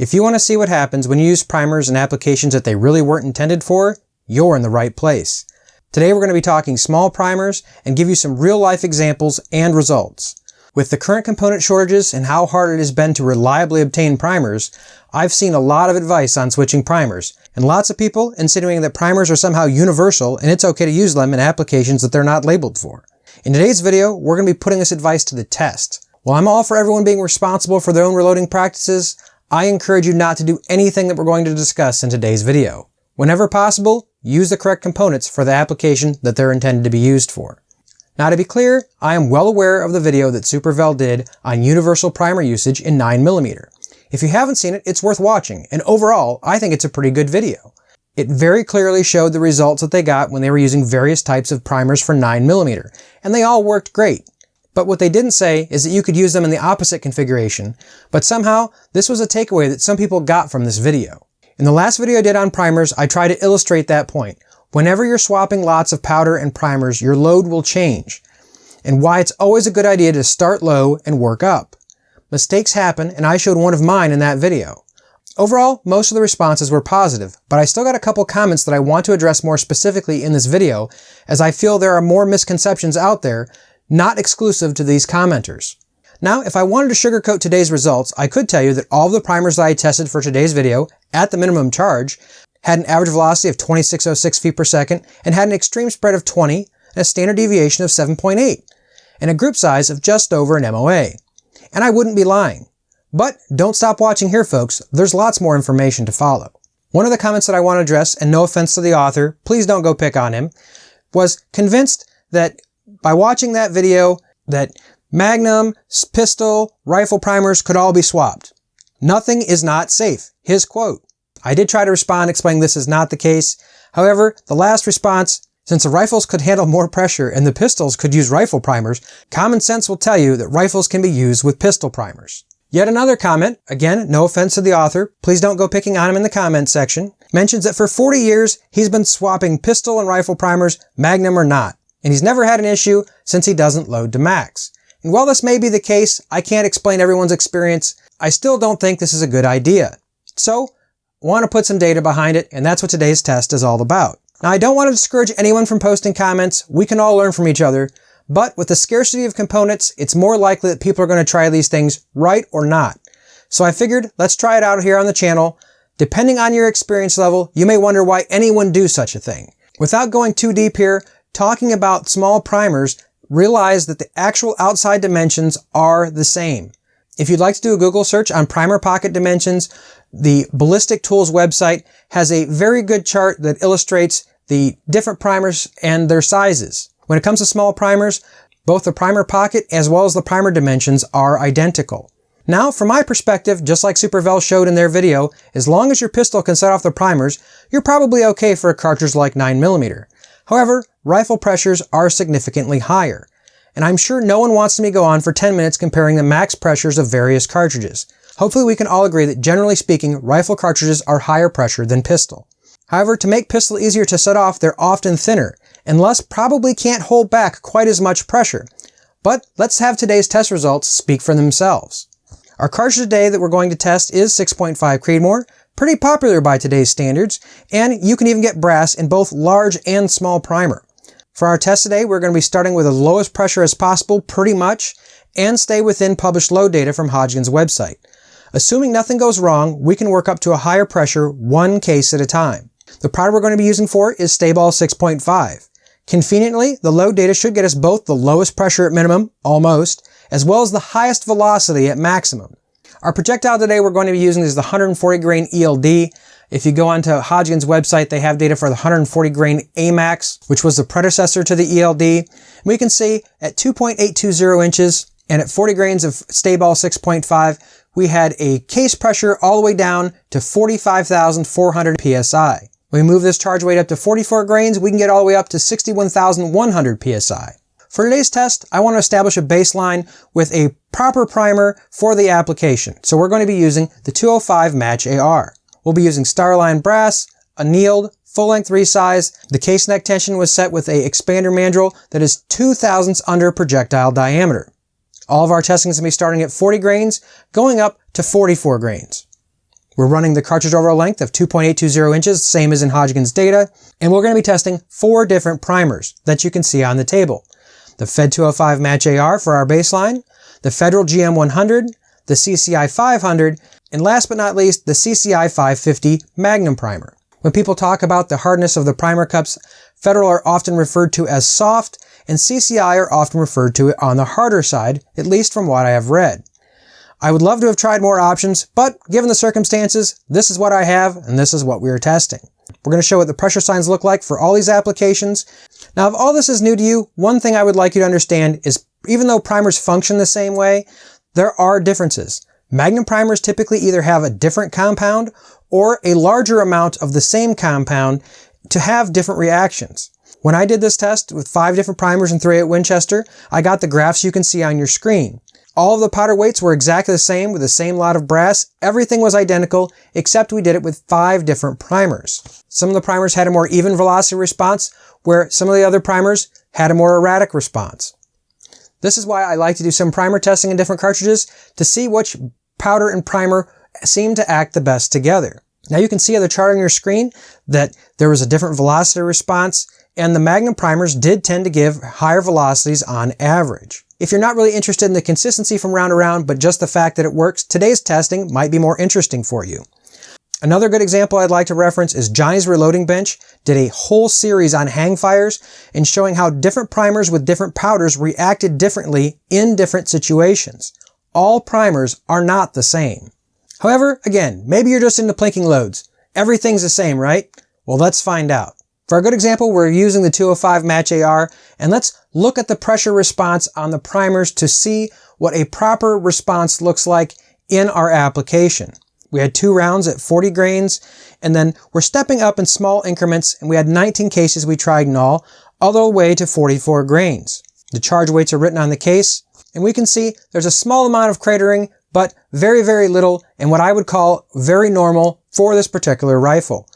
If you want to see what happens when you use primers in applications that they really weren't intended for, you're in the right place. Today we're going to be talking small primers and give you some real-life examples and results. With the current component shortages and how hard it has been to reliably obtain primers, I've seen a lot of advice on switching primers, and lots of people insinuating that primers are somehow universal and it's okay to use them in applications that they're not labeled for. In today's video, we're going to be putting this advice to the test. While I'm all for everyone being responsible for their own reloading practices, I encourage you not to do anything that we're going to discuss in today's video. Whenever possible, use the correct components for the application that they're intended to be used for. Now to be clear, I am well aware of the video that Supervel did on universal primer usage in 9mm. If you haven't seen it, it's worth watching, and overall, I think it's a pretty good video. It very clearly showed the results that they got when they were using various types of primers for 9mm, and they all worked great. But what they didn't say is that you could use them in the opposite configuration, but somehow this was a takeaway that some people got from this video. In the last video I did on primers, I tried to illustrate that point. Whenever you're swapping lots of powder and primers, your load will change, and why it's always a good idea to start low and work up. Mistakes happen, and I showed one of mine in that video. Overall, most of the responses were positive, but I still got a couple comments that I want to address more specifically in this video, as I feel there are more misconceptions out there, not exclusive to these commenters. Now, if I wanted to sugarcoat today's results, I could tell you that all of the primers that I tested for today's video, at the minimum charge, had an average velocity of 2606 feet per second, and had an extreme spread of 20, and a standard deviation of 7.8, and a group size of just over an MOA. And I wouldn't be lying. But don't stop watching here, folks. There's lots more information to follow. One of the comments that I want to address, and no offense to the author, please don't go pick on him, was convinced that by watching that video that Magnum, pistol, rifle primers could all be swapped. Nothing is not safe. His quote. I did try to respond explaining this is not the case. However, the last response, since the rifles could handle more pressure and the pistols could use rifle primers, common sense will tell you that rifles can be used with pistol primers. Yet another comment, again, no offense to the author, please don't go picking on him in the comments section, mentions that for 40 years he's been swapping pistol and rifle primers, Magnum or not, and he's never had an issue since he doesn't load to max. And while this may be the case, I can't explain everyone's experience, I still don't think this is a good idea. So, I want to put some data behind it, and that's what today's test is all about. Now, I don't want to discourage anyone from posting comments, we can all learn from each other, but with the scarcity of components, it's more likely that people are going to try these things right or not. So I figured, let's try it out here on the channel. Depending on your experience level, you may wonder why anyone do such a thing. Without going too deep here, talking about small primers, realize that the actual outside dimensions are the same. If you'd like to do a Google search on primer pocket dimensions, the Ballistic Tools website has a very good chart that illustrates the different primers and their sizes. When it comes to small primers, both the primer pocket as well as the primer dimensions are identical. Now, from my perspective, just like Supervel showed in their video, as long as your pistol can set off the primers, you're probably okay for a cartridge like 9mm. However, rifle pressures are significantly higher, and I'm sure no one wants me to go on for 10 minutes comparing the max pressures of various cartridges. Hopefully we can all agree that generally speaking, rifle cartridges are higher pressure than pistol. However, to make pistol easier to set off, they're often thinner, and thus probably can't hold back quite as much pressure. But let's have today's test results speak for themselves. Our cartridge today that we're going to test is 6.5 Creedmoor, pretty popular by today's standards, and you can even get brass in both large and small primer. For our test today, we're going to be starting with the lowest pressure as possible, pretty much, and stay within published load data from Hodgkin's website. Assuming nothing goes wrong, we can work up to a higher pressure one case at a time. The powder we're going to be using for it is Stayball 6.5. Conveniently, the load data should get us both the lowest pressure at minimum, almost, as well as the highest velocity at maximum. Our projectile today we're going to be using is the 140 grain ELD. If you go onto Hodgkin's website, they have data for the 140 grain AMAX, which was the predecessor to the ELD. We can see at 2.820 inches and at 40 grains of Stayball 6.5, we had a case pressure all the way down to 45,400 PSI. When we move this charge weight up to 44 grains, we can get all the way up to 61,100 PSI. For today's test, I want to establish a baseline with a proper primer for the application. So we're going to be using the 205 Match AR. We'll be using Starline brass, annealed, full-length resize. The case neck tension was set with a expander mandrel that is 0.02 under projectile diameter. All of our testing is going to be starting at 40 grains, going up to 44 grains. We're running the cartridge overall length of 2.820 inches, same as in Hodgkin's data, and we're going to be testing 4 different primers that you can see on the table. The Fed 205 Match AR for our baseline, the Federal GM100, the CCI 500, and last but not least, the CCI 550 Magnum primer. When people talk about the hardness of the primer cups, Federal are often referred to as soft, and CCI are often referred to on the harder side, at least from what I have read. I would love to have tried more options, but given the circumstances, this is what I have, and this is what we are testing. We're going to show what the pressure signs look like for all these applications. Now, if all this is new to you, one thing I would like you to understand is even though primers function the same way, there are differences. Magnum primers typically either have a different compound or a larger amount of the same compound to have different reactions. When I did this test with 5 different primers and 3 at Winchester, I got the graphs you can see on your screen. All of the powder weights were exactly the same with the same lot of brass. Everything was identical, except we did it with 5 different primers. Some of the primers had a more even velocity response, where some of the other primers had a more erratic response. This is why I like to do some primer testing in different cartridges to see which powder and primer seem to act the best together. Now you can see on the chart on your screen that there was a different velocity response, and the Magnum primers did tend to give higher velocities on average. If you're not really interested in the consistency from round to round, but just the fact that it works, today's testing might be more interesting for you. Another good example I'd like to reference is Johnny's Reloading Bench did a whole series on hang fires and showing how different primers with different powders reacted differently in different situations. All primers are not the same. However, again, maybe you're just into plinking loads. Everything's the same, right? Well, let's find out. For a good example, we're using the 205 Match AR, and let's look at the pressure response on the primers to see what a proper response looks like in our application. We had 2 rounds at 40 grains, and then we're stepping up in small increments, and we had 19 cases we tried in all the way to 44 grains. The charge weights are written on the case, and we can see there's a small amount of cratering, but very, very little, and what I would call very normal for this particular rifle.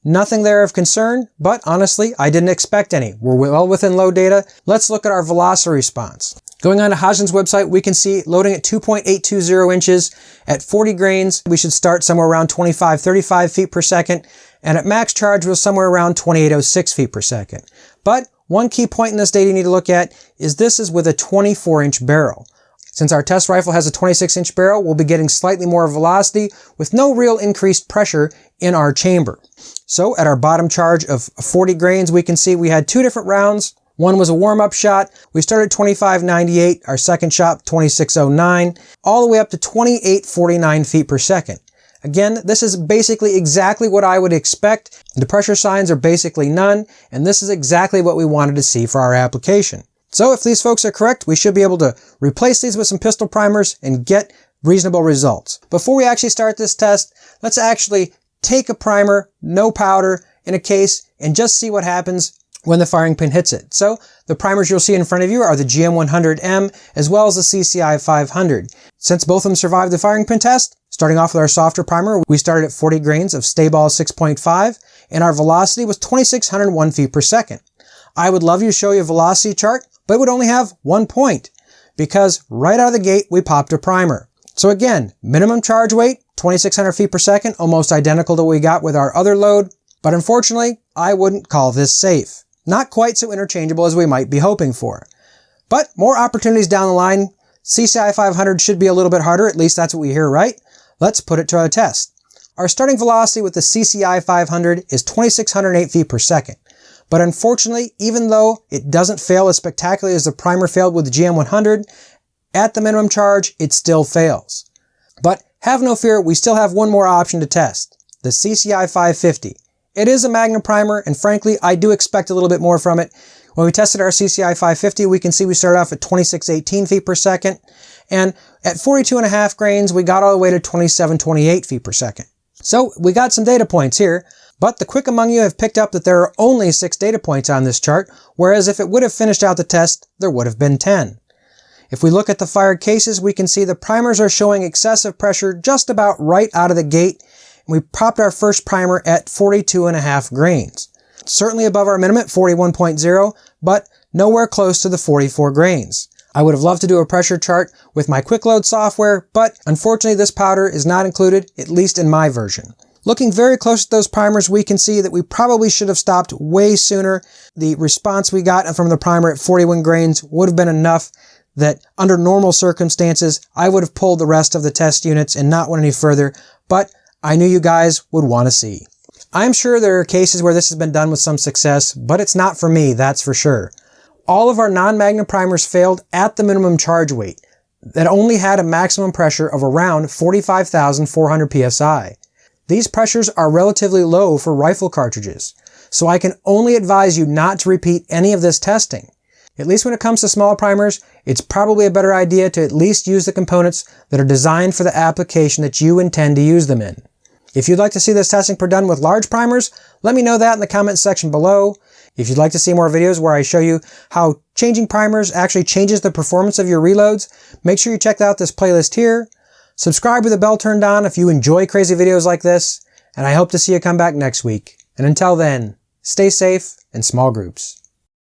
Nothing there of concern, but honestly, I didn't expect any. We're well within load data. Let's look at our velocity response. Going on to Hodgkin's website, we can see loading at 2.820 inches at 40 grains, we should start somewhere around 25-35 feet per second, and at max charge, we're somewhere around 2806 feet per second. But one key point in this data you need to look at is this is with a 24-inch barrel. Since our test rifle has a 26-inch barrel, we'll be getting slightly more velocity with no real increased pressure in our chamber. So at our bottom charge of 40 grains, we can see we had 2 different rounds. One was a warm-up shot. We started 25.98, our second shot 26.09, all the way up to 28.49 feet per second. Again, this is basically exactly what I would expect. The pressure signs are basically none, and this is exactly what we wanted to see for our application. So if these folks are correct, we should be able to replace these with some pistol primers and get reasonable results. Before we actually start this test, let's actually take a primer, no powder, in a case and just see what happens when the firing pin hits it. So the primers you'll see in front of you are the GM100M as well as the CCI 500. Since both of them survived the firing pin test, starting off with our softer primer, we started at 40 grains of Stayball 6.5 and our velocity was 2601 feet per second. I would love to show you a velocity chart, but it would only have 1 point because right out of the gate, we popped a primer. So again, minimum charge weight, 2600 feet per second, almost identical to what we got with our other load. But unfortunately, I wouldn't call this safe. Not quite so interchangeable as we might be hoping for. But more opportunities down the line. CCI 500 should be a little bit harder, at least that's what we hear, right? Let's put it to a test. Our starting velocity with the CCI 500 is 2608 feet per second. But unfortunately, even though it doesn't fail as spectacularly as the primer failed with the GM100, at the minimum charge, it still fails. But have no fear, we still have one more option to test, the CCI 550. It is a Magnum primer, and frankly, I do expect a little bit more from it. When we tested our CCI 550, we can see we started off at 2618 feet per second, and at 42.5 grains, we got all the way to 2728 feet per second. So we got some data points here, but the quick among you have picked up that there are only 6 data points on this chart, whereas if it would have finished out the test, there would have been 10. If we look at the fired cases, we can see the primers are showing excessive pressure just about right out of the gate. We popped our first primer at 42.5 grains. Certainly above our minimum at 41.0, but nowhere close to the 44 grains. I would have loved to do a pressure chart with my quick load software, but unfortunately this powder is not included, at least in my version. Looking very close at those primers, we can see that we probably should have stopped way sooner. The response we got from the primer at 41 grains would have been enough that under normal circumstances, I would have pulled the rest of the test units and not went any further, but I knew you guys would want to see. I'm sure there are cases where this has been done with some success, but it's not for me, that's for sure. All of our non-Magnum primers failed at the minimum charge weight that only had a maximum pressure of around 45,400 psi. These pressures are relatively low for rifle cartridges, so I can only advise you not to repeat any of this testing. At least when it comes to small primers, it's probably a better idea to at least use the components that are designed for the application that you intend to use them in. If you'd like to see this testing done with large primers, let me know that in the comments section below. If you'd like to see more videos where I show you how changing primers actually changes the performance of your reloads, make sure you check out this playlist here. Subscribe with the bell turned on if you enjoy crazy videos like this, and I hope to see you come back next week. And until then, stay safe in small groups.